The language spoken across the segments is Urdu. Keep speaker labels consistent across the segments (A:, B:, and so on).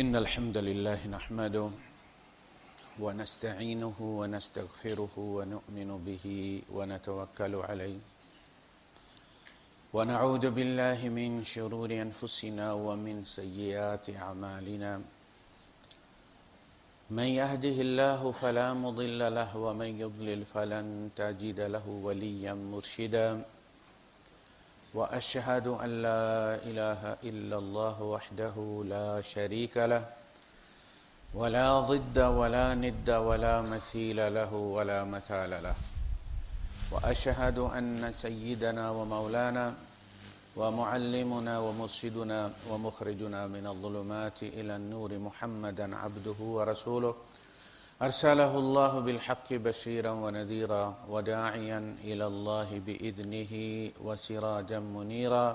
A: إن الحمد لله نحمده ونستعينه ونستغفره ونؤمن به ونتوكل عليه ونعوذ بالله من شرور أنفسنا ومن سيئات أعمالنا من يهده الله فلا مضل له ومن يضلل فلن تجد له وليا مرشدا وأشهد أن لا إله إلا الله وحده لا شريك له ولا ضد ولا ند ولا مثيل له ولا مثال له وأشهد أن سيدنا ومولانا ومعلمنا ومرشدنا ومخرجنا من الظلمات إلى النور محمدا عبده ورسوله أرسله الله بالحق بشيرا ونذيرا وداعيا إلى الله بإذنه وسراجا منيرا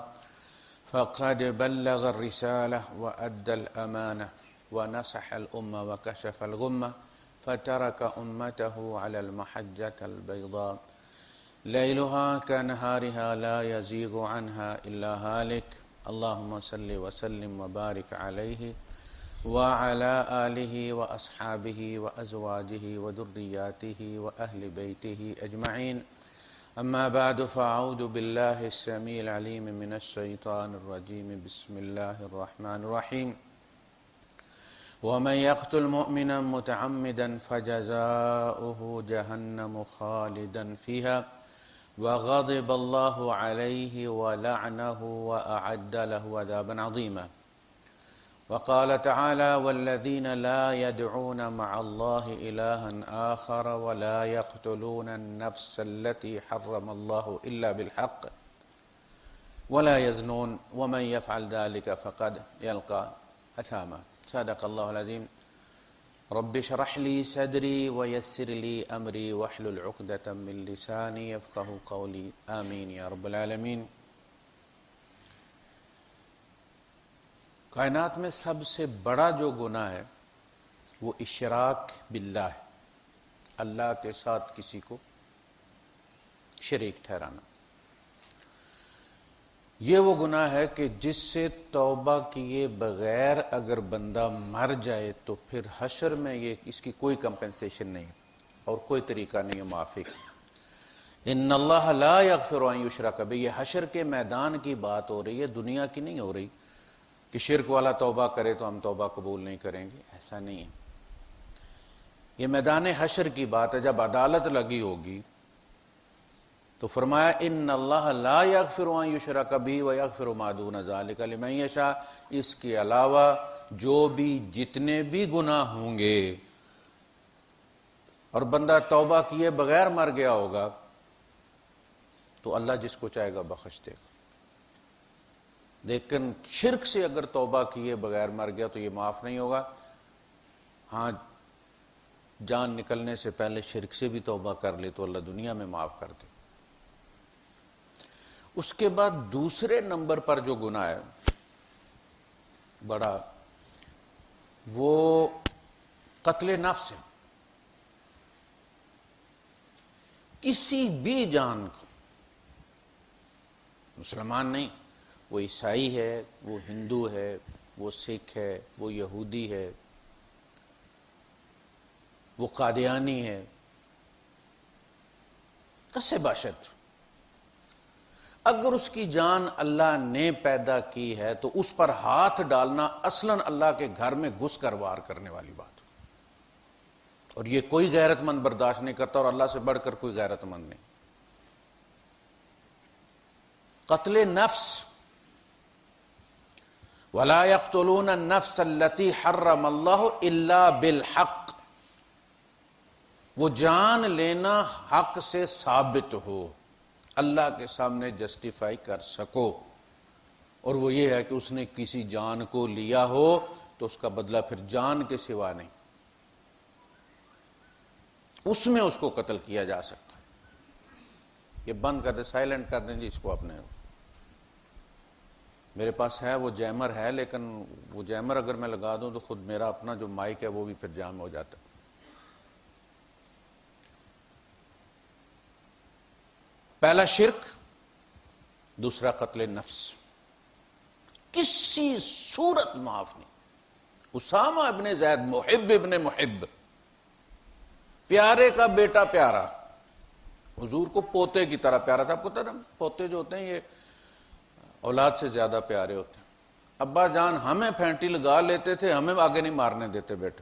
A: فقد بلغ الرسالة وأدى الأمانة ونصح الأمة وكشف الغمة فترك أمته على المحجة البيضاء ليلها كنهارها لا يزيغ عنها إلا هالك اللهم صل وسلم وبارك عليه وعلى آله وأصحابه وأزواجه وذرياته وأهل بيته أجمعين أما بعد فأعوذ بالله السميع العليم من الشيطان الرجيم بسم الله الرحمن الرحيم ومن يقتل مؤمنا متعمدا فجزاؤه جهنم خالدا فيها وغضب الله عليه ولعنه وأعد له عذابا عظيما وقال تعالى والذين لا يدعون مع الله إلها آخر ولا يقتلون النفس التي حرم الله إلا بالحق ولا يزنون ومن يفعل ذلك فقد يلقى أثاما صدق الله العظيم رب اشرح لي صدري ويسر لي أمري واحلل عقدة من لساني يفقهوا قولي آمين یا رب العالمین۔ کائنات میں سب سے بڑا جو گناہ ہے وہ اشراک باللہ ہے، اللہ کے ساتھ کسی کو شریک ٹھہرانا۔ یہ وہ گناہ ہے کہ جس سے توبہ کیے بغیر اگر بندہ مر جائے تو پھر حشر میں اس کی کوئی کمپنسیشن نہیں اور کوئی طریقہ نہیں ہے معافی کا۔ ان اللہ لا یغفر ان یشرک بہ، یہ حشر کے میدان کی بات ہو رہی ہے، دنیا کی نہیں ہو رہی کہ شرک والا توبہ کرے تو ہم توبہ قبول نہیں کریں گے، ایسا نہیں ہے۔ یہ میدان حشر کی بات ہے، جب عدالت لگی ہوگی تو فرمایا ان اللہ لا یغفر ان یشرک بہ ویغفر ما دون ذلک لمن یشاء، اس کے علاوہ جو بھی جتنے بھی گناہ ہوں گے اور بندہ توبہ کیے بغیر مر گیا ہوگا تو اللہ جس کو چاہے گا بخش دے گا، لیکن شرک سے اگر توبہ کیے بغیر مر گیا تو یہ معاف نہیں ہوگا۔ ہاں جان نکلنے سے پہلے شرک سے بھی توبہ کر لے تو اللہ دنیا میں معاف کر دے۔ اس کے بعد دوسرے نمبر پر جو گناہ ہے بڑا، وہ قتل نفس ہے۔ کسی بھی جان کو، مسلمان نہیں، وہ عیسائی ہے، وہ ہندو ہے، وہ سکھ ہے، وہ یہودی ہے، وہ قادیانی ہے، کسے باشد، اگر اس کی جان اللہ نے پیدا کی ہے تو اس پر ہاتھ ڈالنا اصلاً اللہ کے گھر میں گھس کر وار کرنے والی بات، اور یہ کوئی غیرت مند برداشت نہیں کرتا، اور اللہ سے بڑھ کر کوئی غیرت مند نہیں۔ قتل نفس، وَلَا يَقْتُلُونَ النَّفْسَ الَّتِي حَرَّمَ اللَّهُ إِلَّا بِالْحَقِّ، وہ جان لینا حق سے ثابت ہو، اللہ کے سامنے جسٹیفائی کر سکو، اور وہ یہ ہے کہ اس نے کسی جان کو لیا ہو تو اس کا بدلہ پھر جان کے سوا نہیں، اس میں اس کو قتل کیا جا سکتا ہے۔ یہ بند کر دیں، سائلنٹ کر دیں جی اس کو اپنے۔ میرے پاس ہے وہ جیمر ہے، لیکن وہ جیمر اگر میں لگا دوں تو خود میرا اپنا جو مائک ہے وہ بھی پھر جام ہو جاتا ہے۔ پہلا شرک، دوسرا قتل نفس، کسی صورت معاف نہیں۔ اسامہ ابن زید محب ابن محب، پیارے کا بیٹا پیارا، حضور کو پوتے کی طرح پیارا تھا. آپ کو پتہ نا پوتے جو ہوتے ہیں یہ اولاد سے زیادہ پیارے ہوتے ہیں. ابا جان ہمیں پھینٹی لگا لیتے تھے، ہمیں آگے نہیں مارنے دیتے بیٹے،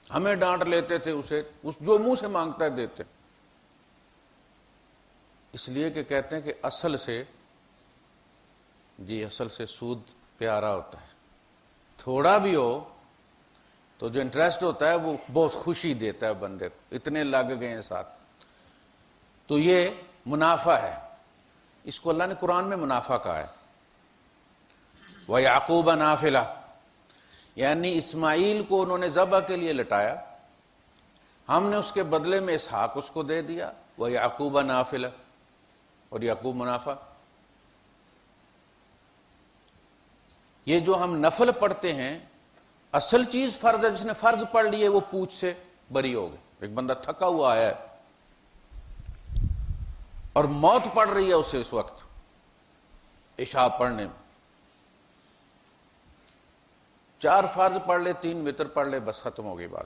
A: ہمیں ڈانٹ لیتے تھے، اسے جو منہ سے مانگتا ہے دیتے. اس لیے کہ کہتے ہیں کہ اصل سے سود پیارا ہوتا ہے، تھوڑا بھی ہو تو جو انٹرسٹ ہوتا ہے وہ بہت خوشی دیتا ہے بندے کو، اتنے لگ گئے ہیں ساتھ. تو یہ منافع ہے، اس کو اللہ نے قرآن میں منافع کہا ہے. وَيَعْقُوبَ نَافِلَةً، یعنی اسماعیل کو انہوں نے ذبح کے لیے لٹایا، ہم نے اس کے بدلے میں اسحاق اس کو دے دیا. وَيَعْقُوبَ نَافِلَةً، اور یعقوب منافع. یہ جو ہم نفل پڑھتے ہیں، اصل چیز فرض ہے. جس نے فرض پڑھ لیے وہ پوچھ سے بری ہو گئے. ایک بندہ تھکا ہوا آیا ہے اور موت پڑ رہی ہے اسے اس وقت عشاء پڑھنے میں، 4 فرض پڑھ لے، 3 وتر پڑھ لے، بس ختم ہو گئی بات.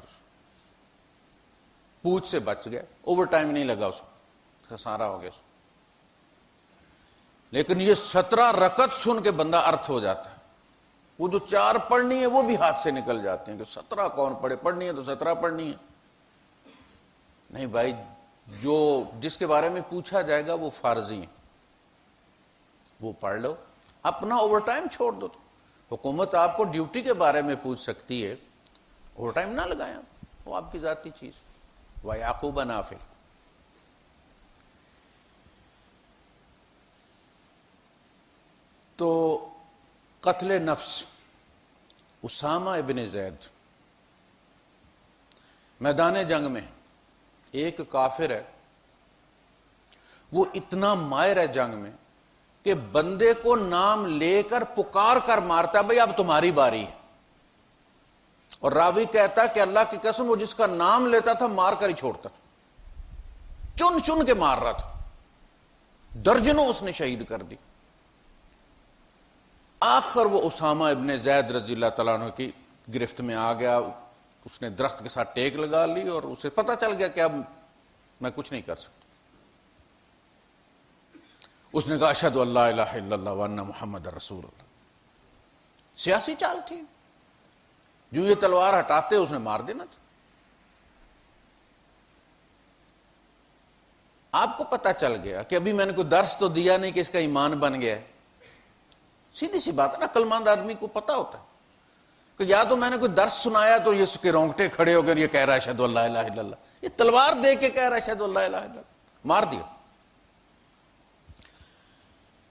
A: پوچھ سے بچ گیا، اوور ٹائم نہیں لگا اس کو، خسارہ ہو گیا اس کو. لیکن یہ 17 رکعت سن کے بندہ ارتھ ہو جاتا ہے. وہ جو 4 پڑھنی ہے وہ بھی ہاتھ سے نکل جاتے ہیں کہ 17 کون پڑھے، پڑھنی ہے تو 17 پڑھنی ہے. نہیں بھائی، جس کے بارے میں پوچھا جائے گا وہ فرض ہی ہے، وہ پڑھ لو، اپنا اوور ٹائم چھوڑ دو. حکومت آپ کو ڈیوٹی کے بارے میں پوچھ سکتی ہے، اوور ٹائم نہ لگائیں، وہ آپ کی ذاتی چیز. وَيَعْقُوبَ نَافِلَةً. تو قتل نفس، اسامہ ابن زید میدان جنگ میں ایک کافر ہے، وہ اتنا ماہر ہے جنگ میں کہ بندے کو نام لے کر پکار کر مارتا ہے، بھئی اب تمہاری باری ہے. اور راوی کہتا ہے کہ اللہ کی قسم وہ جس کا نام لیتا تھا مار کر ہی چھوڑتا تھا، چن چن کے مار رہا تھا. درجنوں اس نے شہید کر دی. آخر وہ اسامہ ابن زید رضی اللہ تعالیٰ عنہ کی گرفت میں آ گیا. اس نے درخت کے ساتھ ٹیک لگا لی اور اسے پتہ چل گیا کہ اب میں کچھ نہیں کر سکتا. اس نے کہا اشہد ان لا الہ الا اللہ وان محمد رسول اللہ. سیاسی چال تھی، جو یہ تلوار ہٹاتے اس نے مار دینا تھا. آپ کو پتہ چل گیا کہ ابھی میں نے کوئی درس تو دیا نہیں کہ اس کا ایمان بن گیا ہے. سیدھی سی بات ہے نا، عقلمند آدمی کو پتہ ہوتا ہے کہ یا تو میں نے کوئی درس سنایا تو یہ اس کے رونگٹے کھڑے ہو گئے، یہ کہہ رہا ہے اشہد ان لا الہ الا اللہ، یہ تلوار دے کے کہہ رہا ہے اشہد ان لا الہ الا اللہ. مار دیا،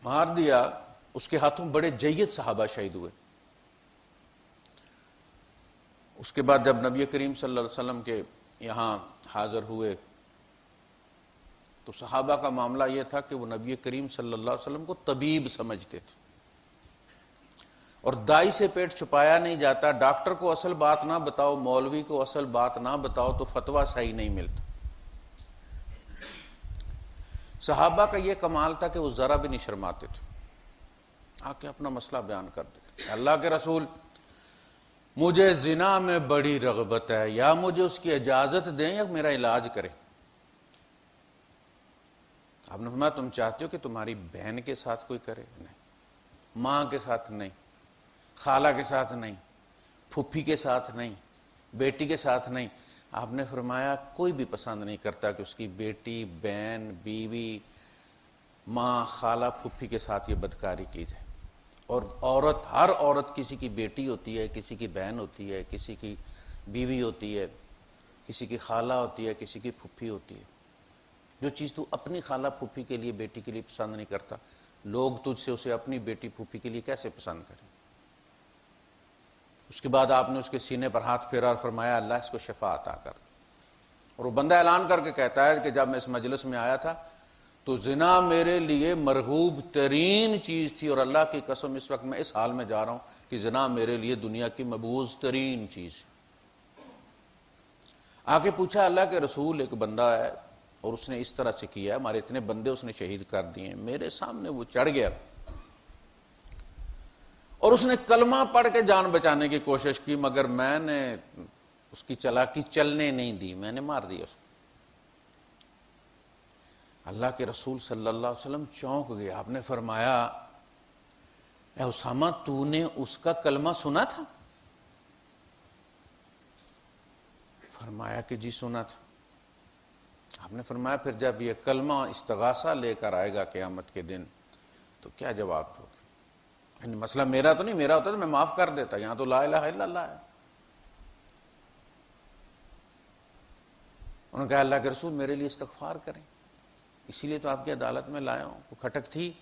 A: مار دیا. اس کے ہاتھوں بڑے جید صحابہ شہید ہوئے. اس کے بعد جب نبی کریم صلی اللہ علیہ وسلم کے یہاں حاضر ہوئے تو صحابہ کا معاملہ یہ تھا کہ وہ نبی کریم صلی اللہ علیہ وسلم کو طبیب سمجھتے تھے، اور دائی سے پیٹ چھپایا نہیں جاتا. ڈاکٹر کو اصل بات نہ بتاؤ، مولوی کو اصل بات نہ بتاؤ تو فتویٰ صحیح نہیں ملتا. صحابہ کا یہ کمال تھا کہ وہ ذرا بھی نہیں شرماتے تھے، آ کے اپنا مسئلہ بیان کر دیتے. اللہ کے رسول، مجھے زنا میں بڑی رغبت ہے، یا مجھے اس کی اجازت دیں یا میرا علاج کریں. آپ نے فرمایا تم چاہتے ہو کہ تمہاری بہن کے ساتھ کوئی کرے؟ نہیں. ماں کے ساتھ نہیں، خالہ کے ساتھ نہیں، پھپھی کے ساتھ نہیں، بیٹی کے ساتھ نہیں. آپ نے فرمایا کوئی بھی پسند نہیں کرتا کہ اس کی بیٹی، بہن، بیوی، ماں، خالہ، پھپھی کے ساتھ یہ بدکاری کی جائے. اور عورت، ہر عورت کسی کی بیٹی ہوتی ہے، کسی کی بہن ہوتی ہے، کسی کی بیوی ہوتی ہے، کسی کی خالہ ہوتی ہے، کسی کی پھپھی ہوتی ہے. جو چیز تو اپنی خالہ پھپھی کے لیے، بیٹی کے لیے پسند نہیں کرتا، لوگ تجھ سے اسے اپنی بیٹی پھوپھی کے لیے کیسے پسند کریں؟ اس کے بعد آپ نے اس کے سینے پر ہاتھ پھیرا اور فرمایا اللہ اس کو شفا عطا کر. اور وہ بندہ اعلان کر کے کہتا ہے کہ جب میں اس مجلس میں آیا تھا تو زنا میرے لیے مرغوب ترین چیز تھی، اور اللہ کی قسم اس وقت میں اس حال میں جا رہا ہوں کہ زنا میرے لیے دنیا کی مبغوض ترین چیز. آگے پوچھا اللہ کے رسول، ایک بندہ ہے اور اس نے اس طرح سے کیا، ہمارے اتنے بندے اس نے شہید کر دیے، میرے سامنے وہ چڑھ گیا اور اس نے کلمہ پڑھ کے جان بچانے کی کوشش کی، مگر میں نے اس کی چالاکی چلنے نہیں دی، میں نے مار دیا اس کو۔ اللہ کے رسول صلی اللہ علیہ وسلم چونک گئے، آپ نے فرمایا اے اسامہ تو نے اس کا کلمہ سنا تھا؟ فرمایا کہ جی سنا تھا۔ آپ نے فرمایا پھر جب یہ کلمہ استغاثہ لے کر آئے گا قیامت کے دن تو کیا جواب دو گے؟ یعنی مسئلہ میرا تو نہیں، میرا ہوتا تو میں معاف کر دیتا، یہاں تو لا الہ الا اللہ ہے۔ انہوں نے کہا اللہ کے رسول میرے لیے استغفار کریں، اسی لیے تو آپ کی عدالت میں لایا ہوں، وہ کھٹک تھی۔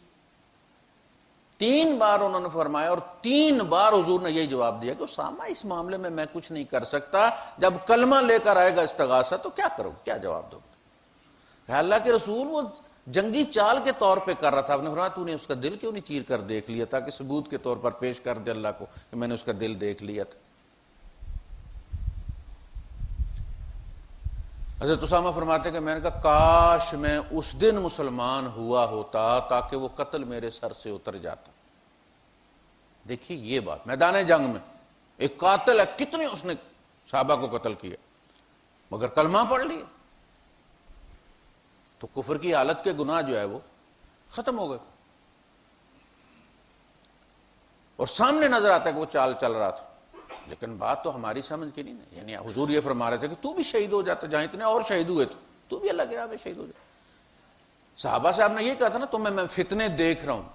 A: 3 بار انہوں نے فرمایا اور 3 بار حضور نے یہی جواب دیا کہ اسامہ اس معاملے میں کچھ نہیں کر سکتا، جب کلمہ لے کر آئے گا استغاثہ تو کیا کرو، کیا جواب دو؟ کہ اللہ کے رسول وہ جنگی چال کے طور پہ کر رہا تھا، آپ نے فرمایا تو نے اس کا دل کیوں نہیں چیر کر دیکھ لیا تاکہ ثبوت کے طور پر پیش کر دے اللہ کو کہ میں نے اس کا دل دیکھ لیا تھا۔ حضرت اسامہ فرماتے کہ میں نے کہا کاش میں اس دن مسلمان ہوا ہوتا تاکہ وہ قتل میرے سر سے اتر جاتا۔ دیکھیے یہ بات میدان جنگ میں ایک قاتل ہے، کتنے اس نے صحابہ کو قتل کیا، مگر کلمہ پڑھ لیا تو کفر کی حالت کے گناہ جو ہے وہ ختم ہو گئے، اور سامنے نظر آتا ہے کہ وہ چال چل رہا تھا۔ لیکن بات تو ہماری سمجھ کی نہیں ہے، یعنی حضور یہ فرما رہے تھے کہ تو بھی شہید ہو جاتا، جہاں اتنے اور شہید ہوئے تو بھی اللہ کی راہ میں شہید ہو جاتا۔ صحابہ سے آپ نے یہ کہا تھا نا تمہیں میں فتنے دیکھ رہا ہوں،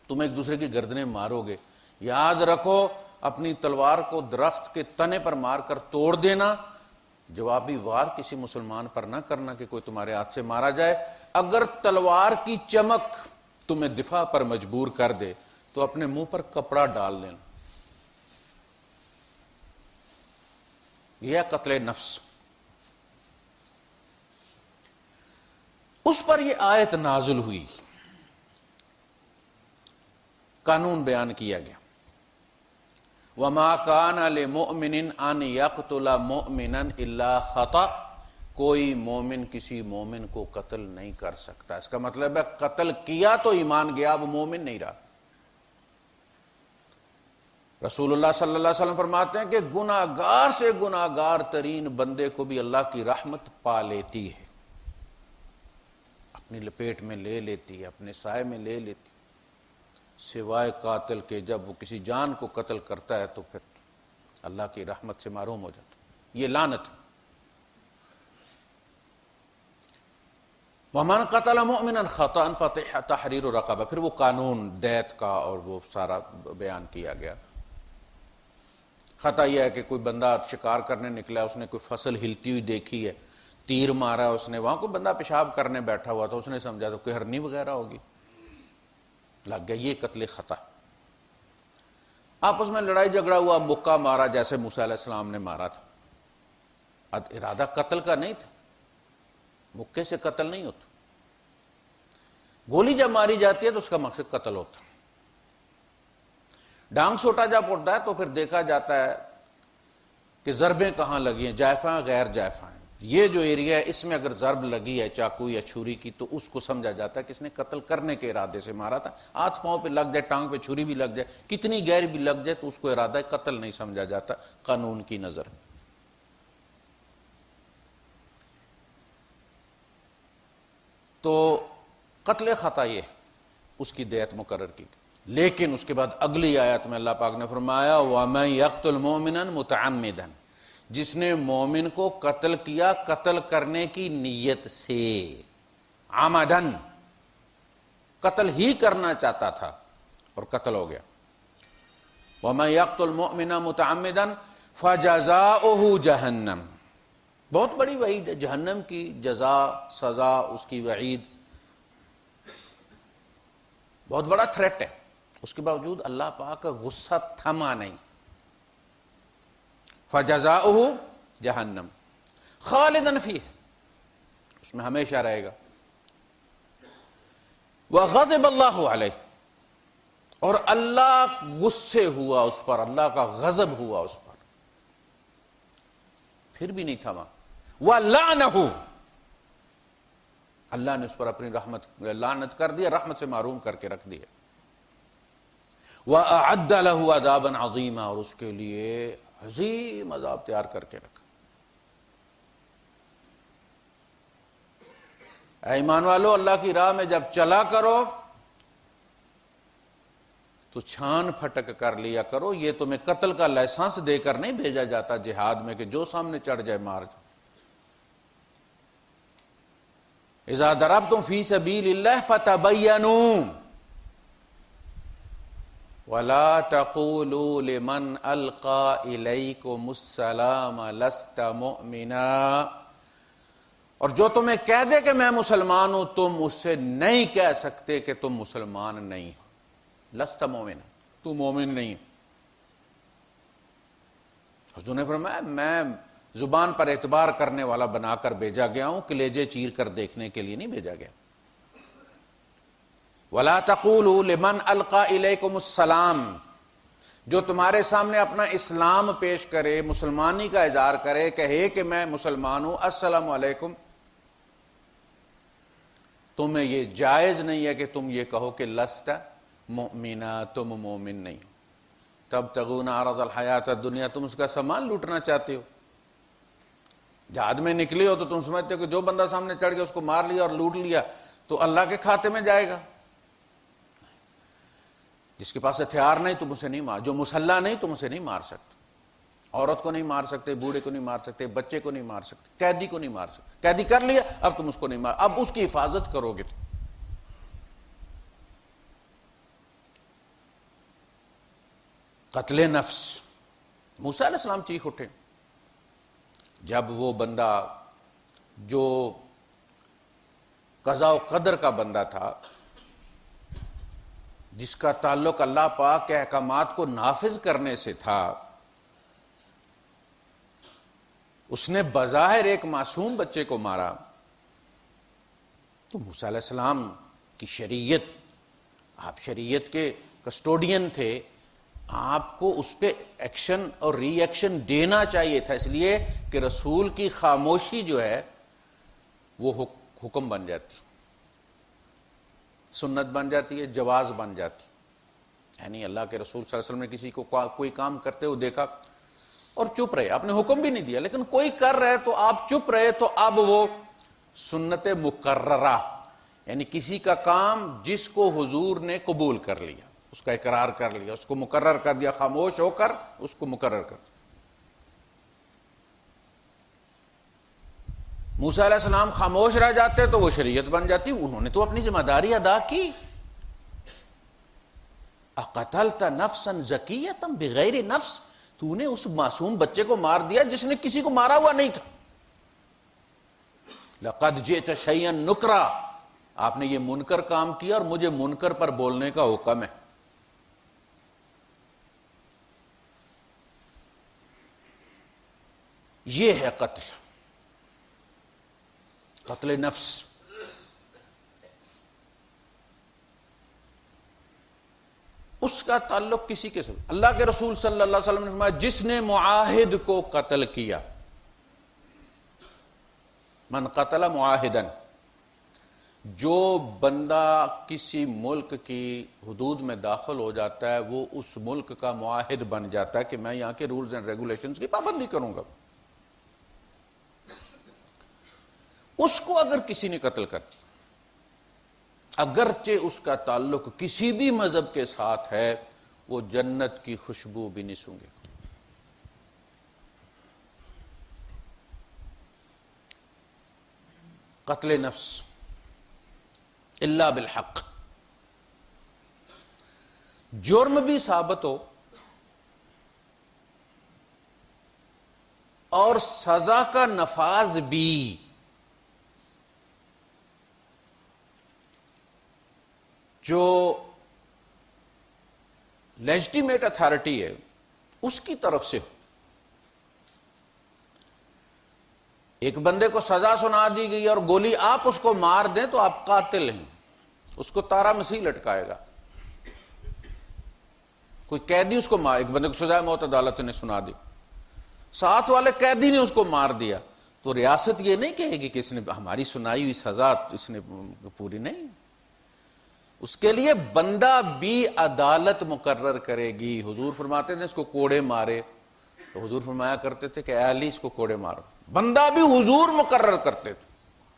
A: تم ایک دوسرے کی گردنیں مارو گے، یاد رکھو اپنی تلوار کو درخت کے تنے پر مار کر توڑ دینا، جوابی وار کسی مسلمان پر نہ کرنا کہ کوئی تمہارے ہاتھ سے مارا جائے۔ اگر تلوار کی چمک تمہیں دفاع پر مجبور کر دے تو اپنے منہ پر کپڑا ڈال لینا، یہ قتل نفس۔ اس پر یہ آیت نازل ہوئی، قانون بیان کیا گیا، وَمَا كَانَ لِمُؤْمِنٍ أَن يَقْتُلَ مُؤْمِنًا إِلَّا خَطَأً، کوئی مومن کسی مومن کو قتل نہیں کر سکتا۔ اس کا مطلب ہے قتل کیا تو ایمان گیا، وہ مومن نہیں رہا۔ رسول اللہ صلی اللہ علیہ وسلم فرماتے ہیں کہ گناہگار سے گناہگار ترین بندے کو بھی اللہ کی رحمت پا لیتی ہے، اپنی لپیٹ میں لے لیتی ہے، اپنے سائے میں لے لیتی ہے، سوائے قاتل کے جب وہ کسی جان کو قتل کرتا ہے تو پھر اللہ کی رحمت سے محروم ہو جاتا ہے، یہ لعنت ہے۔ وَمَنْ قَتَلَ مُؤْمِنًا خَطَأً فَتَحْرِيرُ رَقَبَةٍ، پھر وہ قانون دیت کا اور وہ سارا بیان کیا گیا۔ خطا یہ ہے کہ کوئی بندہ شکار کرنے نکلا، اس نے کوئی فصل ہلتی ہوئی دیکھی ہے، تیر مارا اس نے، وہاں کوئی بندہ پیشاب کرنے بیٹھا ہوا تھا، اس نے سمجھا تو کوئی ہرنی وغیرہ ہوگی، لگ گیا، یہ قتل خطا۔ آپس میں لڑائی جھگڑا ہوا، مکہ مارا جیسے موسیٰ علیہ السلام نے مارا تھا، ارادہ قتل کا نہیں تھا، مکے سے قتل نہیں ہوتا، گولی جب ماری جاتی ہے تو اس کا مقصد قتل ہوتا ہے۔ ڈانگ سوٹا جب پڑتا ہے تو پھر دیکھا جاتا ہے کہ ضربیں کہاں لگی ہیں، جائفہ غیر جائفہ ہیں، یہ جو ایریا ہے اس میں اگر ضرب لگی ہے چاقو یا چھری کی تو اس کو سمجھا جاتا ہے کہ اس نے قتل کرنے کے ارادے سے مارا تھا۔ ہاتھ پاؤں پہ لگ جائے، ٹانگ پہ چھری بھی لگ جائے، کتنی گہری بھی لگ جائے تو اس کو ارادہ قتل نہیں سمجھا جاتا قانون کی نظر۔ تو قتل خطا یہ اس کی دیت مقرر کی، لیکن اس کے بعد اگلی آیت میں اللہ پاک نے فرمایا وَمَن يَقْتُلْ مُؤْمِنًا مُتَعَمِّدًا، جس نے مومن کو قتل کیا قتل کرنے کی نیت سے، عمدن، قتل ہی کرنا چاہتا تھا اور قتل ہو گیا۔ وَمَن يَقْتُلْ مُؤْمِنًا مُتَعَمِّدًا فَجَزَاؤُهُ جَهَنَّمُ، بہت بڑی وعید ہے، جہنم کی جزا، سزا، اس کی وعید بہت بڑا تھریٹ ہے۔ اس کے باوجود اللہ پاک کا غصہ تھما نہیں، فَجَزَاؤُهُ جہنم خالداً فیہ، اس میں ہمیشہ رہے گا۔ وَغَضِبَ اللَّهُ عَلَيْهِ، اور اللہ غصے ہوا اس پر، اللہ کا غضب ہوا اس پر، پھر بھی نہیں تھما۔ وَلَعْنَهُ، اللہ نے اس پر اپنی رحمت لعنت کر دیا، رحمت سے محروم کر کے رکھ دیا۔ وَأَعَدَّ لَهُ عَذَابًا عَظِيمًا، اور اس کے لیے عظیم عذاب تیار کر کے رکھا۔ اے ایمان والو، اللہ کی راہ میں جب چلا کرو تو چھان پھٹک کر لیا کرو، یہ تمہیں قتل کا لائسنس دے کر نہیں بھیجا جاتا جہاد میں کہ جو سامنے چڑھ جائے مار جائے۔ اذا ضربتم فی سبیل اللہ فتبینوا ولا تقولوا لمن القى الیکم السلام لست مؤمنا، اور جو تمہیں کہہ دے کہ میں مسلمان ہوں تم اس سے نہیں کہہ سکتے کہ تم مسلمان نہیں ہو۔ لست مومن، تو مومن نہیں۔ حضور نے فرمایا میں زبان پر اعتبار کرنے والا بنا کر بھیجا گیا ہوں، کلیجے چیر کر دیکھنے کے لیے نہیں بھیجا گیا۔ وَلَا تَقُولُوا لِمَنْ أَلْقَى إِلَيْكُمُ السَّلَامَ، جو تمہارے سامنے اپنا اسلام پیش کرے، مسلمانی کا اظہار کرے، کہے کہ میں مسلمان ہوں، السلام علیکم، تمہیں یہ جائز نہیں ہے کہ تم یہ کہو کہ لست مؤمنا، تم مومن نہیں۔ تبتغون عرض الحیات الدنیا، تم اس کا سامان لوٹنا چاہتے ہو۔ جہاد میں نکلے ہو تو تم سمجھتے ہو کہ جو بندہ سامنے چڑھ گیا اس کو مار لیا اور لوٹ لیا تو اللہ کے کھاتے میں جائے گا۔ جس کے پاس ہتھیار نہیں تم اسے نہیں مار، جو مسلح نہیں تم اسے نہیں مار سکتے۔ عورت کو نہیں مار سکتے، بوڑھے کو نہیں مار سکتے، بچے کو نہیں مار سکتے، قیدی کو نہیں مار سکتے۔ قیدی کر لیا، اب تم اس کو نہیں مار، اب اس کی حفاظت کرو گے تم۔ قتل نفس، موسیٰ علیہ السلام چیخ اٹھے جب وہ بندہ جو قضاء و قدر کا بندہ تھا، جس کا تعلق اللہ پاک کے احکامات کو نافذ کرنے سے تھا، اس نے بظاہر ایک معصوم بچے کو مارا، تو موسیٰ علیہ السلام کی شریعت، آپ شریعت کے کسٹوڈین تھے، آپ کو اس پہ ایکشن اور ری ایکشن دینا چاہیے تھا، اس لیے کہ رسول کی خاموشی جو ہے وہ حکم بن جاتی، سنت بن جاتی ہے، جواز بن جاتی۔ یعنی اللہ کے رسول صلی اللہ علیہ وسلم نے کسی کو کوئی کام کرتے ہوئے دیکھا اور چپ رہے، آپ نے حکم بھی نہیں دیا، لیکن کوئی کر رہے تو آپ چپ رہے، تو اب وہ سنت مقررہ، یعنی کسی کا کام جس کو حضور نے قبول کر لیا، اس کا اقرار کر لیا، اس کو مقرر کر دیا، خاموش ہو کر اس کو مقرر کر دیا۔ موسیٰ علیہ السلام خاموش رہ جاتے تو وہ شریعت بن جاتی، انہوں نے تو اپنی ذمہ داری ادا کی۔ اقتلت نفسا زکیۃ بغیر نفس، تو نے اس معصوم بچے کو مار دیا جس نے کسی کو مارا ہوا نہیں تھا۔ لقد جئت شیئا نکرا، آپ نے یہ منکر کام کیا اور مجھے منکر پر بولنے کا حکم ہے۔ یہ ہے قتل نفس۔ اس کا تعلق کسی کے ساتھ، اللہ کے رسول صلی اللہ علیہ وسلم نے فرمایا جس نے معاہد کو قتل کیا، من قتل معاہدا، جو بندہ کسی ملک کی حدود میں داخل ہو جاتا ہے وہ اس ملک کا معاہد بن جاتا ہے کہ میں یہاں کے رولز اینڈ ریگولیشنز کی پابندی کروں گا۔ اس کو اگر کسی نے قتل کر دیا، اگرچہ اس کا تعلق کسی بھی مذہب کے ساتھ ہے، وہ جنت کی خوشبو بھی نہیں سونگے۔ قتل نفس الا بالحق، جرم بھی ثابت ہو اور سزا کا نفاذ بھی، جو لیجٹیمیٹ اتھارٹی ہے اس کی طرف سے ہو۔ ایک بندے کو سزا سنا دی گئی اور گولی آپ اس کو مار دیں تو آپ قاتل ہیں، اس کو تارا مسیح لٹکائے گا۔ کوئی قیدی اس کو مار، ایک بندے کو سزا موت عدالت نے سنا دی، ساتھ والے قیدی نے اس کو مار دیا، تو ریاست یہ نہیں کہے گی کہ اس نے ہماری سنائی ہوئی سزا اس نے پوری نہیں۔ اس کے لیے بندہ بھی عدالت مقرر کرے گی. حضور فرماتے تھے اس کو کوڑے مارے تو حضور فرمایا کرتے تھے کہ اے علی اس کو کوڑے مارو. بندہ بھی حضور مقرر کرتے تھے,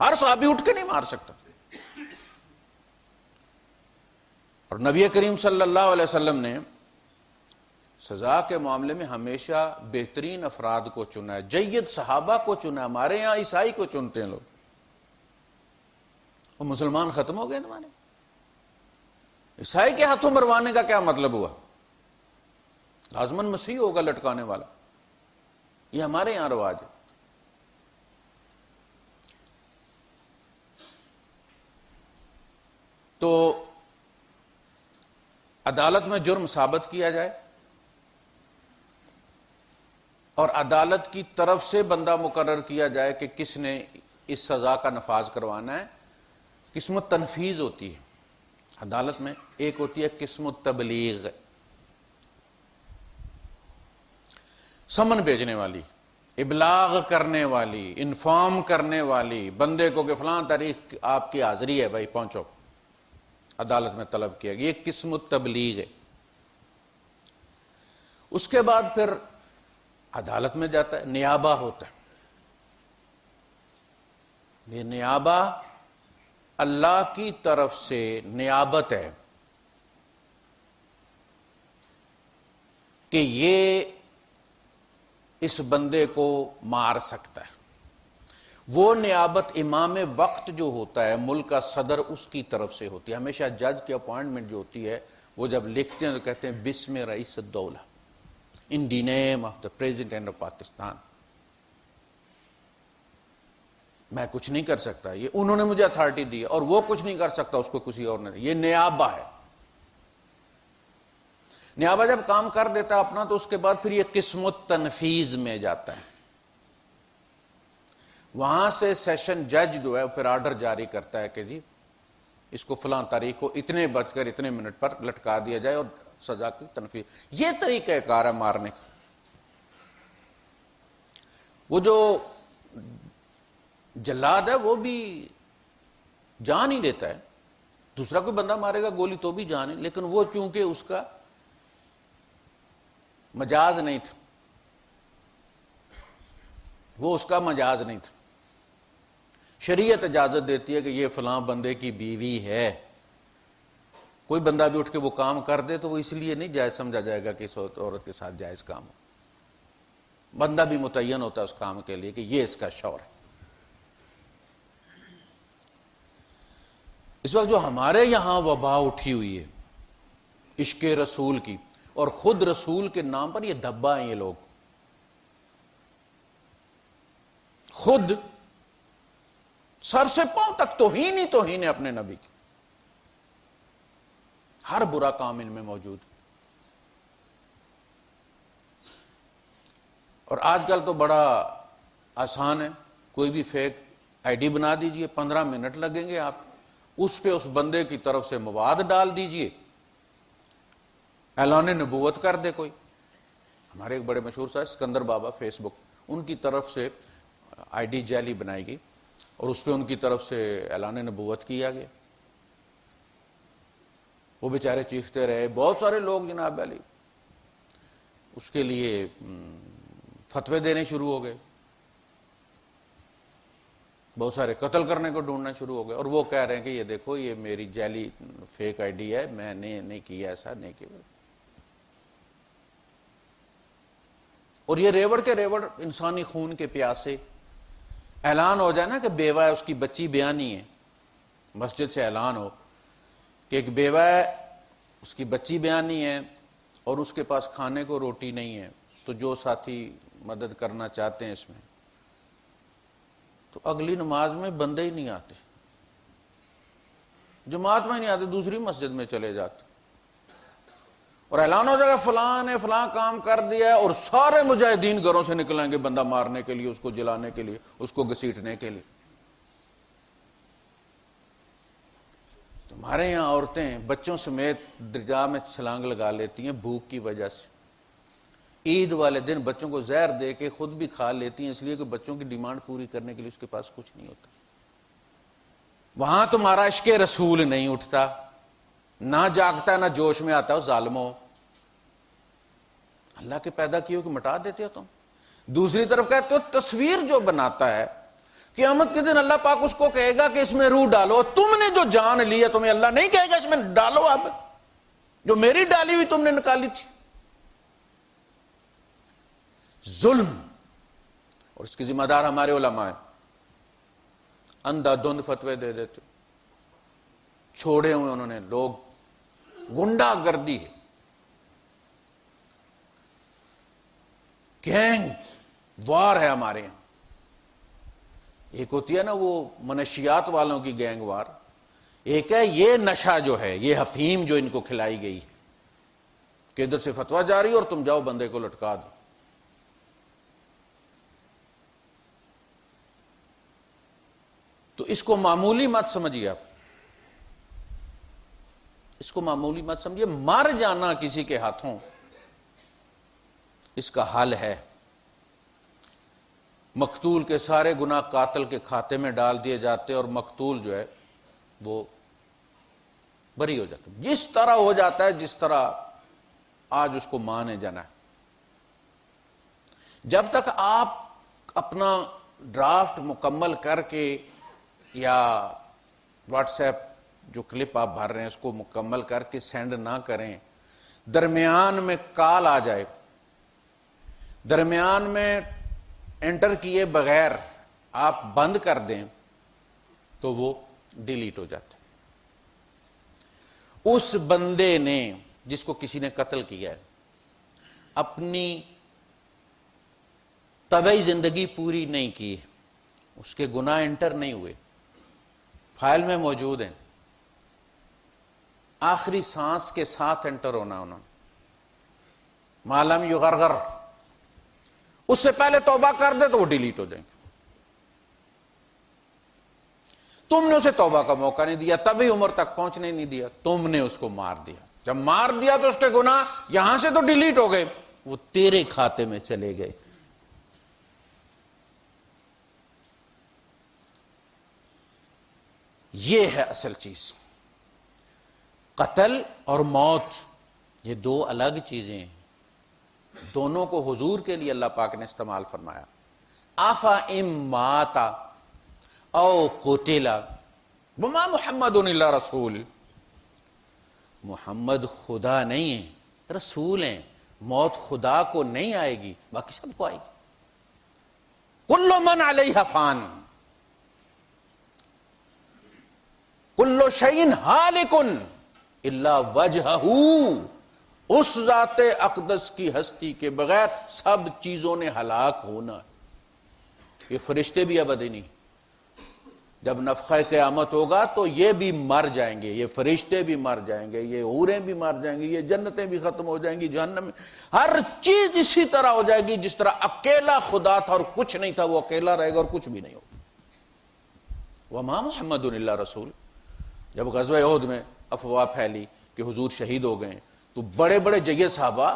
A: ہر صحابی اٹھ کے نہیں مار سکتا. اور نبی کریم صلی اللہ علیہ وسلم نے سزا کے معاملے میں ہمیشہ بہترین افراد کو چنا ہے, جید صحابہ کو چنا ہے. ہمارے یہاں عیسائی کو چنتے ہیں لوگ, وہ مسلمان ختم ہو گئے تمہارے. عیسائی کے ہاتھوں مروانے کا کیا مطلب ہوا؟ لازماً مسیح ہوگا لٹکانے والا. یہ ہمارے یہاں رواج ہے. تو عدالت میں جرم ثابت کیا جائے اور عدالت کی طرف سے بندہ مقرر کیا جائے کہ کس نے اس سزا کا نفاذ کروانا ہے. قسم تنفیذ ہوتی ہے عدالت میں, ایک ہوتی ہے قسم تبلیغ, سمن بھیجنے والی, ابلاغ کرنے والی, انفارم کرنے والی بندے کو کہ فلاں تاریخ آپ کی حاضری ہے بھائی پہنچو, عدالت میں طلب کیا گیا. یہ قسم تبلیغ ہے. اس کے بعد پھر عدالت میں جاتا ہے, نیابہ ہوتا ہے. یہ نیابہ اللہ کی طرف سے نیابت ہے کہ یہ اس بندے کو مار سکتا ہے. وہ نیابت امام وقت جو ہوتا ہے, ملک کا صدر, اس کی طرف سے ہوتی ہے. ہمیشہ جج کی اپوائنٹمنٹ جو ہوتی ہے وہ جب لکھتے ہیں تو کہتے ہیں بسم رئیس الدولہ, in the name of the president of Pakistan. میں کچھ نہیں کر سکتا, یہ انہوں نے مجھے اتھارٹی دی, اور وہ کچھ نہیں کر سکتا, اس کو کسی اور نے. یہ نیابہ ہے. نیابہ جب کام کر دیتا ہے اپنا تو اس کے بعد پھر یہ قسم التنفیذ میں جاتا ہے. وہاں سے سیشن جج جو ہے پھر آرڈر جاری کرتا ہے کہ جی اس کو فلاں تاریخ کو اتنے بج کر اتنے منٹ پر لٹکا دیا جائے اور سزا کی تنفیذ. یہ طریقہ کار ہے مارنے کا. وہ جو جلاد ہے وہ بھی جان ہی لیتا ہے, دوسرا کوئی بندہ مارے گا گولی تو بھی جان ہے, لیکن وہ چونکہ اس کا مجاز نہیں تھا, وہ اس کا مجاز نہیں تھا. شریعت اجازت دیتی ہے کہ یہ فلاں بندے کی بیوی ہے. کوئی بندہ بھی اٹھ کے وہ کام کر دے تو وہ اس لیے نہیں جائز سمجھا جائے گا کہ اس عورت کے ساتھ جائز کام ہو. بندہ بھی متعین ہوتا ہے اس کام کے لیے کہ یہ اس کا شوہر ہے. اس وقت جو ہمارے یہاں وبا اٹھی ہوئی ہے عشق رسول کی, اور خود رسول کے نام پر یہ دھبا ہیں. یہ لوگ خود سر سے پاؤں تک توہین ہی توہین ہے اپنے نبی کی. ہر برا کام ان میں موجود. اور آج کل تو بڑا آسان ہے, کوئی بھی فیک آئی ڈی بنا دیجئے, 15 منٹ لگیں گے آپ, اس پہ اس بندے کی طرف سے مواد ڈال دیجئے, اعلان نبوت کر دے کوئی. ہمارے ایک بڑے مشہور صاحب سکندر بابا فیس بک, ان کی طرف سے آئی ڈی جعلی بنائی گئی اور اس پہ ان کی طرف سے اعلان نبوت کیا گیا. وہ بیچارے چیختے رہے, بہت سارے لوگ جناب علی اس کے لیے فتوے دینے شروع ہو گئے, بہت سارے قتل کرنے کو ڈھونڈنا شروع ہو گئے. اور وہ کہہ رہے ہیں کہ یہ دیکھو یہ میری جعلی فیک آئی ڈی ہے, میں نے نہیں کیا, ایسا نہیں کیا. اور یہ ریوڑ کے ریوڑ انسانی خون کے پیاسے. اعلان ہو جائے نا کہ بیوہ ہے, اس کی بچی بیانی ہے, مسجد سے اعلان ہو کہ ایک بیوہ ہے, اس کی بچی بیانی ہے اور اس کے پاس کھانے کو روٹی نہیں ہے, تو جو ساتھی مدد کرنا چاہتے ہیں اس میں, تو اگلی نماز میں بندے ہی نہیں آتے, جماعت میں نہیں آتے, دوسری مسجد میں چلے جاتے. اور اعلان ہو جائے گا فلاں نے فلاں کام کر دیا ہے, اور سارے مجاہدین گھروں سے نکلیں گے بندہ مارنے کے لیے, اس کو جلانے کے لیے, اس کو گھسیٹنے کے لیے. تمہارے یہاں عورتیں بچوں سمیت درگاہ میں چھلانگ لگا لیتی ہیں بھوک کی وجہ سے. عید والے دن بچوں کو زہر دے کے خود بھی کھا لیتی ہیں, اس لیے کہ بچوں کی ڈیمانڈ پوری کرنے کے لیے اس کے پاس کچھ نہیں ہوتا. وہاں تمہارا عشق رسول نہیں اٹھتا, نہ جاگتا ہے نہ جوش میں آتا ہے ظالموں، اللہ کے پیدا کیے کہ مٹا دیتے ہو تم۔ دوسری طرف کہتے ہو تصویر جو بناتا ہے قیامت کے دن اللہ پاک اس کو کہے گا کہ اس میں روح ڈالو، تم نے جو جان لی ہے تمہیں اللہ نہیں کہے گا اس میں ڈالو، اب جو میری ڈالی ہوئی تم نے نکالی تھی۔ ظلم، اور اس کی ذمہ دار ہمارے علماء ہیں، اندھا دھند فتوے دے دیتے، چھوڑے ہوئے انہوں نے لوگ، گنڈا گردی ہے، گینگ وار ہے ہمارے یہاں۔ ایک ہوتی ہے نا وہ منشیات والوں کی گینگ وار، ایک ہے یہ نشہ جو ہے، یہ افہیم جو ان کو کھلائی گئی کہ ادھر سے فتویٰ جاری اور تم جاؤ بندے کو لٹکا دو۔ تو اس کو معمولی مت سمجھیے، آپ اس کو معمولی مت سمجھیے، مر جانا کسی کے ہاتھوں اس کا حل ہے۔ مقتول کے سارے گناہ قاتل کے کھاتے میں ڈال دیے جاتے اور مقتول جو ہے وہ بری ہو جاتا، جس طرح ہو جاتا ہے جس طرح آج اس کو ماں نے جانا ہے۔ جب تک آپ اپنا ڈرافٹ مکمل کر کے یا واٹس ایپ جو کلپ آپ بھر رہے ہیں اس کو مکمل کر کے سینڈ نہ کریں، درمیان میں کال آ جائے، درمیان میں انٹر کیے بغیر آپ بند کر دیں تو وہ ڈیلیٹ ہو جاتا ہے۔ اس بندے نے جس کو کسی نے قتل کیا ہے اپنی طبعی زندگی پوری نہیں کی، اس کے گناہ انٹر نہیں ہوئے، فائل میں موجود ہیں، آخری سانس کے ساتھ انٹر ہونا انہوں نے، معلوم یغرغر، اس سے پہلے توبہ کر دے تو وہ ڈیلیٹ ہو جائیں گے۔ تم نے اسے توبہ کا موقع نہیں دیا، تبھی عمر تک پہنچنے نہیں دیا، تم نے اس کو مار دیا، جب مار دیا تو اس کے گناہ یہاں سے تو ڈیلیٹ ہو گئے، وہ تیرے کھاتے میں چلے گئے۔ یہ ہے اصل چیز۔ قتل اور موت یہ دو الگ چیزیں ہیں، دونوں کو حضور کے لیے اللہ پاک نے استعمال فرمایا۔ آفا ام ماتا او قتلا وما محمد الا رسول، محمد خدا نہیں ہے، رسول ہیں، موت خدا کو نہیں آئے گی، باقی سب کو آئے گی۔ کل من علیہ فان کل شیء ہالک الا وجہہ، اس ذات اقدس کی ہستی کے بغیر سب چیزوں نے ہلاک ہونا ہے۔ یہ فرشتے بھی ابدی نہیں، جب نفخہ قیامت ہوگا تو یہ بھی مر جائیں گے، یہ فرشتے بھی مر جائیں گے، یہ حوریں بھی مر جائیں گے، یہ جنتیں بھی ختم ہو جائیں گی، جہنم میں ہر چیز اسی طرح ہو جائے گی جس طرح اکیلا خدا تھا اور کچھ نہیں تھا، وہ اکیلا رہے گا اور کچھ بھی نہیں ہوگا۔ وما محمد الا رسول، جب غزوہ احد میں افواہ پھیلی کہ حضور شہید ہو گئے تو بڑے بڑے جید صحابہ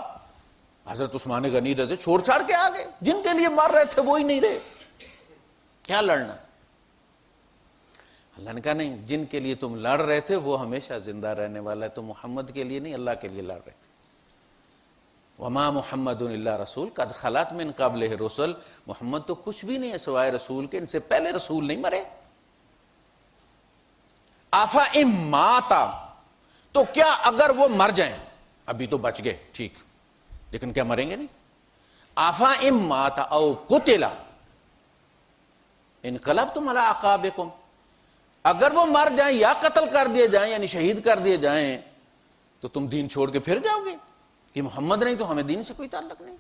A: حضرت عثمان غنی رضی چھوڑ چھاڑ کے آ گئے، جن کے لیے مر رہے تھے وہی نہیں رہے، کیا لڑنا؟ اللہ نے کہا نہیں، جن کے لیے تم لڑ رہے تھے وہ ہمیشہ زندہ رہنے والا ہے، تو محمد کے لیے نہیں اللہ کے لیے لڑ رہے تھے۔ وما محمد الا رسول قد خلت من قبلہ الرسل، محمد تو کچھ بھی نہیں ہے سوائے رسول کے، ان سے پہلے رسول نہیں مرے۔ آفا ام ماتا، تو کیا اگر وہ مر جائیں، ابھی تو بچ گئے ٹھیک، لیکن کیا مریں گے نہیں؟ آفا ام ماتا او قتلا انقلبتم علی اعقابکم، اگر وہ مر جائیں یا قتل کر دیے جائیں یعنی شہید کر دیے جائیں تو تم دین چھوڑ کے پھر جاؤ گے کہ محمد نہیں تو ہمیں دین سے کوئی تعلق نہیں۔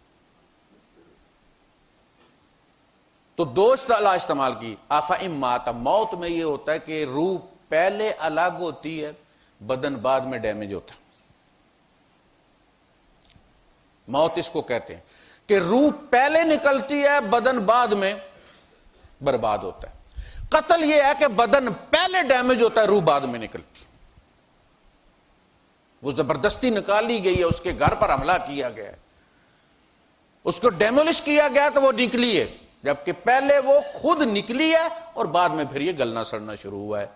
A: تو دوست اللہ استعمال کی، آفا ام ماتا، موت میں یہ ہوتا ہے کہ روح پہلے الگ ہوتی ہے، بدن بعد میں ڈیمیج ہوتا ہے۔ موت اس کو کہتے ہیں کہ روح پہلے نکلتی ہے، بدن بعد میں برباد ہوتا ہے۔ قتل یہ ہے کہ بدن پہلے ڈیمیج ہوتا ہے، روح بعد میں نکلتی ہے، وہ زبردستی نکالی گئی ہے، اس کے گھر پر حملہ کیا گیا ہے، اس کو ڈیمولش کیا گیا تو وہ نکلی ہے، جبکہ پہلے وہ خود نکلی ہے اور بعد میں پھر یہ گلنا سڑنا شروع ہوا ہے۔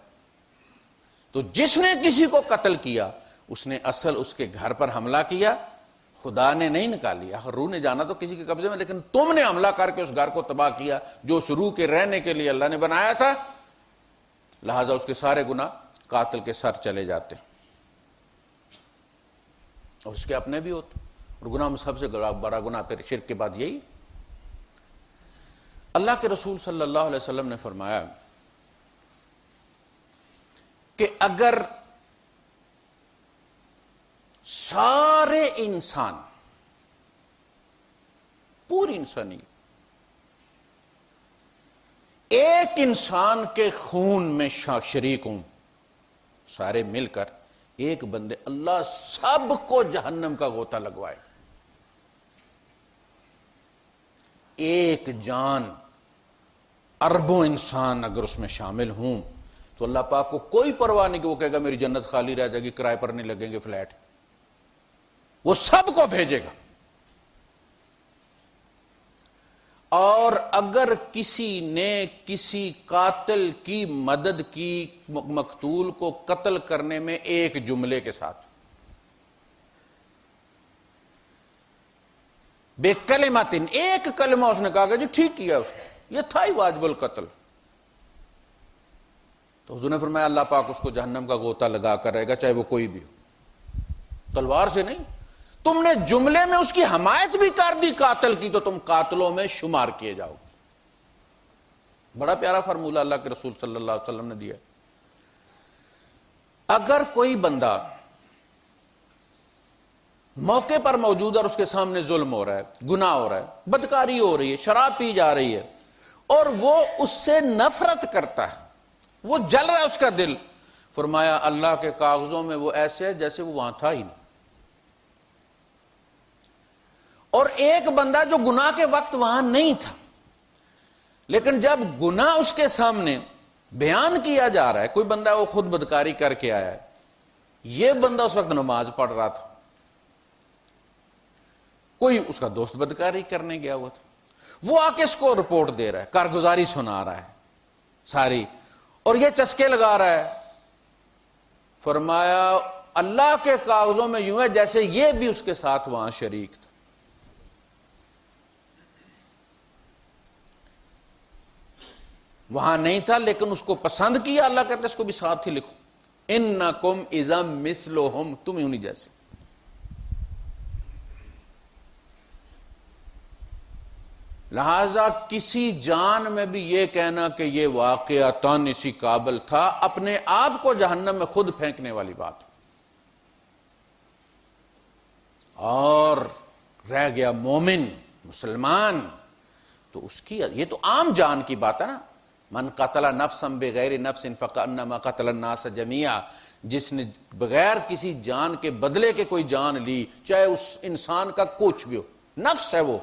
A: تو جس نے کسی کو قتل کیا اس نے اصل اس کے گھر پر حملہ کیا، خدا نے نہیں نکالی، آخر روح نے جانا تو کسی کے قبضے میں، لیکن تم نے حملہ کر کے اس گھر کو تباہ کیا جو اس روح کے رہنے کے لیے اللہ نے بنایا تھا، لہذا اس کے سارے گناہ قاتل کے سر چلے جاتے، اور اس کے اپنے بھی ہوتے، اور گناہ میں سب سے بڑا گناہ پھر شرک کے بعد یہی۔ اللہ کے رسول صلی اللہ علیہ وسلم نے فرمایا کہ اگر سارے انسان، پوری انسانی ایک انسان کے خون میں شریک ہوں، سارے مل کر ایک بندے، اللہ سب کو جہنم کا غوطہ لگوائے، ایک جان، اربوں انسان اگر اس میں شامل ہوں تو اللہ پاک کو کوئی پرواہ نہیں کہ وہ کہے گا میری جنت خالی رہ جائے گی، کرائے پر نہیں لگیں گے فلیٹ، وہ سب کو بھیجے گا۔ اور اگر کسی نے کسی قاتل کی مدد کی مقتول کو قتل کرنے میں ایک جملے کے ساتھ، بے کلمات، ایک کلمہ اس نے کہا کہ جی ٹھیک کیا اس نے، یہ تھا ہی واجب القتل، تو حضور نے فرمایا اللہ پاک اس کو جہنم کا غوطہ لگا کر رہے گا، چاہے وہ کوئی بھی ہو، تلوار سے نہیں۔ تم نے جملے میں اس کی حمایت بھی کر دی قاتل کی تو تم قاتلوں میں شمار کیے جاؤ گے۔ بڑا پیارا فرمولہ اللہ کے رسول صلی اللہ علیہ وسلم نے دیا۔ اگر کوئی بندہ موقع پر موجود ہے اور اس کے سامنے ظلم ہو رہا ہے، گناہ ہو رہا ہے، بدکاری ہو رہی ہے، شراب پی جا رہی ہے، اور وہ اس سے نفرت کرتا ہے، وہ جل رہا ہے اس کا دل، فرمایا اللہ کے کاغذوں میں وہ ایسے ہے جیسے وہ وہاں تھا ہی نہیں۔ اور ایک بندہ جو گناہ کے وقت وہاں نہیں تھا، لیکن جب گناہ اس کے سامنے بیان کیا جا رہا ہے، کوئی بندہ وہ خود بدکاری کر کے آیا ہے، یہ بندہ اس وقت نماز پڑھ رہا تھا، کوئی اس کا دوست بدکاری کرنے گیا ہوا تھا، وہ آ کے اس کو رپورٹ دے رہا ہے، کارگزاری سنا رہا ہے ساری، اور یہ چسکے لگا رہا ہے، فرمایا اللہ کے کاغذوں میں یوں ہے جیسے یہ بھی اس کے ساتھ وہاں شریک تھا۔ وہاں نہیں تھا لیکن اس کو پسند کیا، اللہ کہتے ہیں اس کو بھی ساتھ ہی لکھو، انکم اذا مثلہم، تم انہی جیسے۔ لہذا کسی جان میں بھی یہ کہنا کہ یہ واقعتاً اسی قابل تھا، اپنے آپ کو جہنم میں خود پھینکنے والی بات۔ اور رہ گیا مومن، مسلمان، تو اس کی یہ تو عام جان کی بات ہے نا، من قتل نفسا بغیر نفس فکأنما قتل الناس جميعا، جس نے بغیر کسی جان کے بدلے کے کوئی جان لی، چاہے اس انسان کا کچھ بھی ہو، نفس ہے وہ،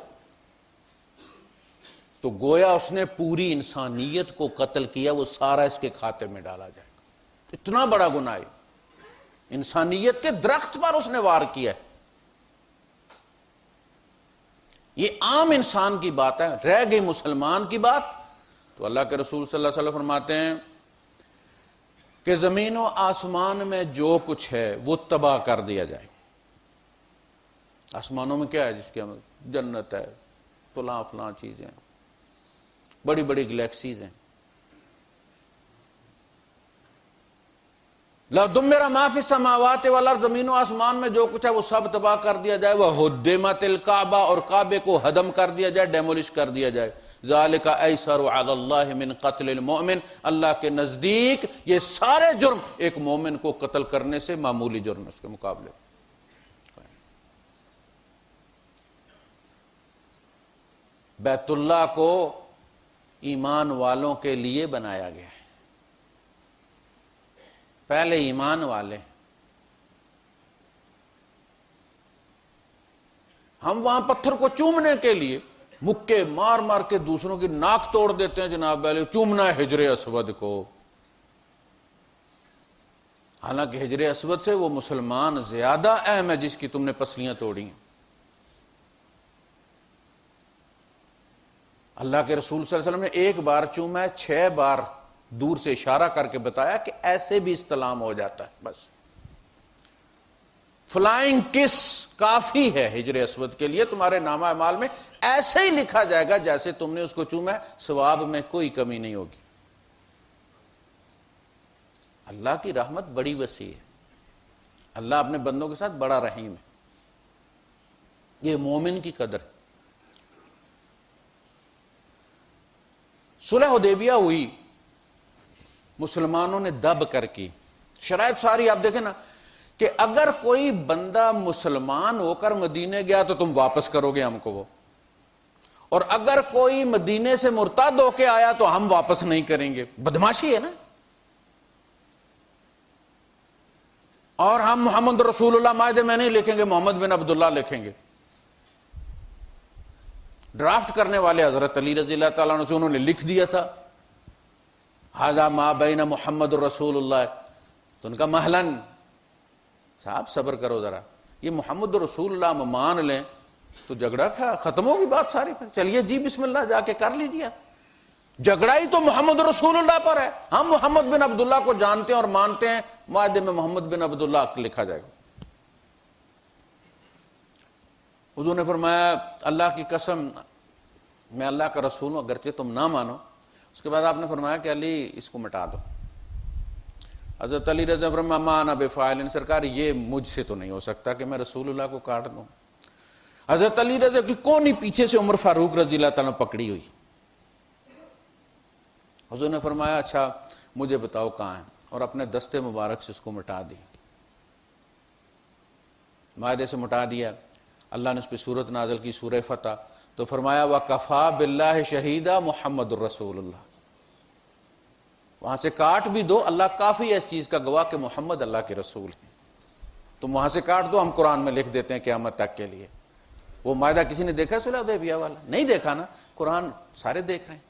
A: تو گویا اس نے پوری انسانیت کو قتل کیا، وہ سارا اس کے کھاتے میں ڈالا جائے گا۔ اتنا بڑا گناہ ہے، انسانیت کے درخت پر اس نے وار کیا ہے۔ یہ عام انسان کی بات ہے، رہ گئی مسلمان کی بات، تو اللہ کے رسول صلی اللہ علیہ وسلم فرماتے ہیں کہ زمین و آسمان میں جو کچھ ہے وہ تباہ کر دیا جائے۔ آسمانوں میں کیا ہے جس کی ہمیں جنت ہے، فلاں فلاں چیزیں، بڑی بڑی گلیکسیز ہیں، لا دمر ما فی السماوات والارض، زمین و آسمان میں جو کچھ ہے وہ سب تباہ کر دیا جائے، وہدمت الکعبہ، اور کعبے کو ہدم کر دیا جائے، ڈیمولش کر دیا جائے، ذالک ایسر علی اللہ من قتل المؤمن، اللہ کے نزدیک یہ سارے جرم ایک مومن کو قتل کرنے سے معمولی جرم اس کے مقابلے۔ بیت اللہ کو ایمان والوں کے لیے بنایا گیا ہے، پہلے ایمان والے، ہم وہاں پتھر کو چومنے کے لیے مکے مار مار کے دوسروں کی ناک توڑ دیتے ہیں، جناب علی چومنا ہے حجر اسود کو، حالانکہ حجر اسود سے وہ مسلمان زیادہ اہم ہے جس کی تم نے پسلیاں توڑی ہیں۔ اللہ کے رسول صلی اللہ علیہ وسلم نے ایک بار چوما ہے، 6 بار دور سے اشارہ کر کے بتایا کہ ایسے بھی استلام ہو جاتا ہے، بس فلائنگ کس کافی ہے ہجر اسود کے لیے، تمہارے نامہ اعمال میں ایسے ہی لکھا جائے گا جیسے تم نے اس کو چوما ہے، ثواب میں کوئی کمی نہیں ہوگی۔ اللہ کی رحمت بڑی وسیع ہے، اللہ اپنے بندوں کے ساتھ بڑا رحیم ہے، یہ مومن کی قدر ہے۔ صلح حدیبیہ ہوئی، مسلمانوں نے دب کر کی، شرائط ساری آپ دیکھیں نا کہ اگر کوئی بندہ مسلمان ہو کر مدینے گیا تو تم واپس کرو گے ہم کو وہ، اور اگر کوئی مدینے سے مرتد ہو کے آیا تو ہم واپس نہیں کریں گے۔ بدماشی ہے نا۔ اور ہم محمد رسول اللہ معاہدے میں نہیں لکھیں گے، محمد بن عبداللہ لکھیں گے۔ ڈرافٹ کرنے والے حضرت علی رضی اللہ تعالیٰ عنہ سے انہوں نے لکھ دیا تھا ھذا ما بین محمد رسول اللہ، تو ان کا محلن صاحب صبر کرو ذرا، یہ محمد رسول اللہ ہم مان لیں تو جھگڑا ختم ہوگی بات ساری، پھر چلیے جی بسم اللہ جا کے کر لیجیے، جھگڑا ہی تو محمد رسول اللہ پر ہے، ہم محمد بن عبداللہ کو جانتے ہیں اور مانتے ہیں، معاہدے میں محمد بن عبداللہ لکھا جائے گا۔ حضور نے فرمایا اللہ کی قسم میں اللہ کا رسول ہوں اگرچہ تم نہ مانو۔ اس کے بعد آپ نے فرمایا کہ علی اس کو مٹا دو۔ حضرت علی رضی اللہ عنہ ما انا بفاعل، سرکار یہ مجھ سے تو نہیں ہو سکتا کہ میں رسول اللہ کو کاٹ دوں۔ حضرت علی رضی اللہ کی کونی پیچھے سے عمر فاروق رضی اللہ تعالیٰ پکڑی ہوئی۔ حضور نے فرمایا اچھا مجھے بتاؤ کہاں ہے، اور اپنے دستے مبارک سے اس کو مٹا دی، معاہدے سے مٹا دیا۔ اللہ نے اس پہ سورت نازل کی، سورہ فتح، تو فرمایا وَكَفَى بِاللَّهِ شَهِيدًا محمد الرسول اللہ، وہاں سے کاٹ بھی دو، اللہ کافی ہے اس چیز کا گواہ کہ محمد اللہ کے رسول ہیں، تم وہاں سے کاٹ دو، ہم قرآن میں لکھ دیتے ہیں قیامت تک کے لیے۔ وہ معاہدہ کسی نے دیکھا صلح حدیبیہ والا؟ نہیں دیکھا نا، قرآن سارے دیکھ رہے ہیں،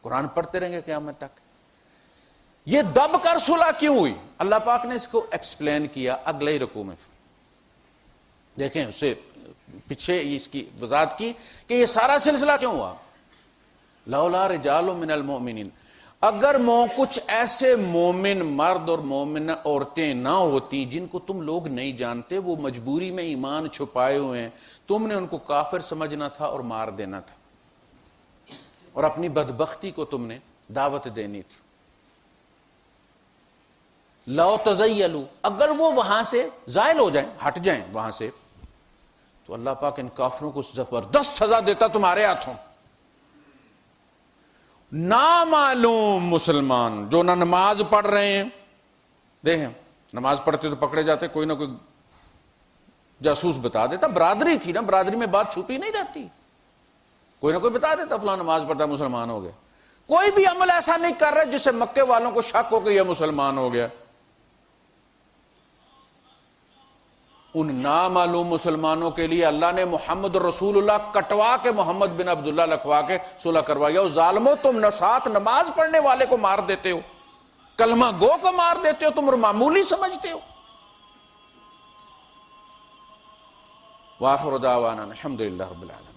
A: قرآن پڑھتے رہیں گے قیامت تک۔ یہ دب کر صلح کیوں ہوئی؟ اللہ پاک نے اس کو ایکسپلین کیا اگلے ہی رکوع میں، دیکھیں اس سے پیچھے اس کی وضاحت کی کہ یہ سارا سلسلہ کیوں ہوا۔ لولا رجال من المؤمنین، اگر کچھ ایسے مومن مرد اور مومن عورتیں نہ ہوتی جن کو تم لوگ نہیں جانتے، وہ مجبوری میں ایمان چھپائے ہوئے ہیں، تم نے ان کو کافر سمجھنا تھا اور مار دینا تھا، اور اپنی بدبختی کو تم نے دعوت دینی تھی۔ لو تزیلوا، اگر وہ وہاں سے زائل ہو جائیں، ہٹ جائیں وہاں سے، تو اللہ پاک ان کافروں کو زبردست سزا دیتا تمہارے ہاتھوں۔ نامعلوم مسلمان جو نہ نماز پڑھ رہے ہیں، دیکھیں نماز پڑھتے تو پکڑے جاتے، کوئی نہ کوئی جاسوس بتا دیتا، برادری تھی نا، برادری میں بات چھپی نہیں رہتی، کوئی نہ کوئی بتا دیتا فلاں نماز پڑھتا مسلمان ہو گیا۔ کوئی بھی عمل ایسا نہیں کر رہے جس سے مکے والوں کو شک ہو کہ یہ مسلمان ہو گیا۔ ان نامعلوم مسلمانوں کے لیے اللہ نے محمد رسول اللہ کٹوا کے محمد بن عبداللہ لکھوا کے صلح کروایا۔ ظالمو تم ساتھ نماز پڑھنے والے کو مار دیتے ہو، کلمہ گو کو مار دیتے ہو، تم معمولی سمجھتے ہو۔ وآخر دعوانا الحمدللہ رب العالمین۔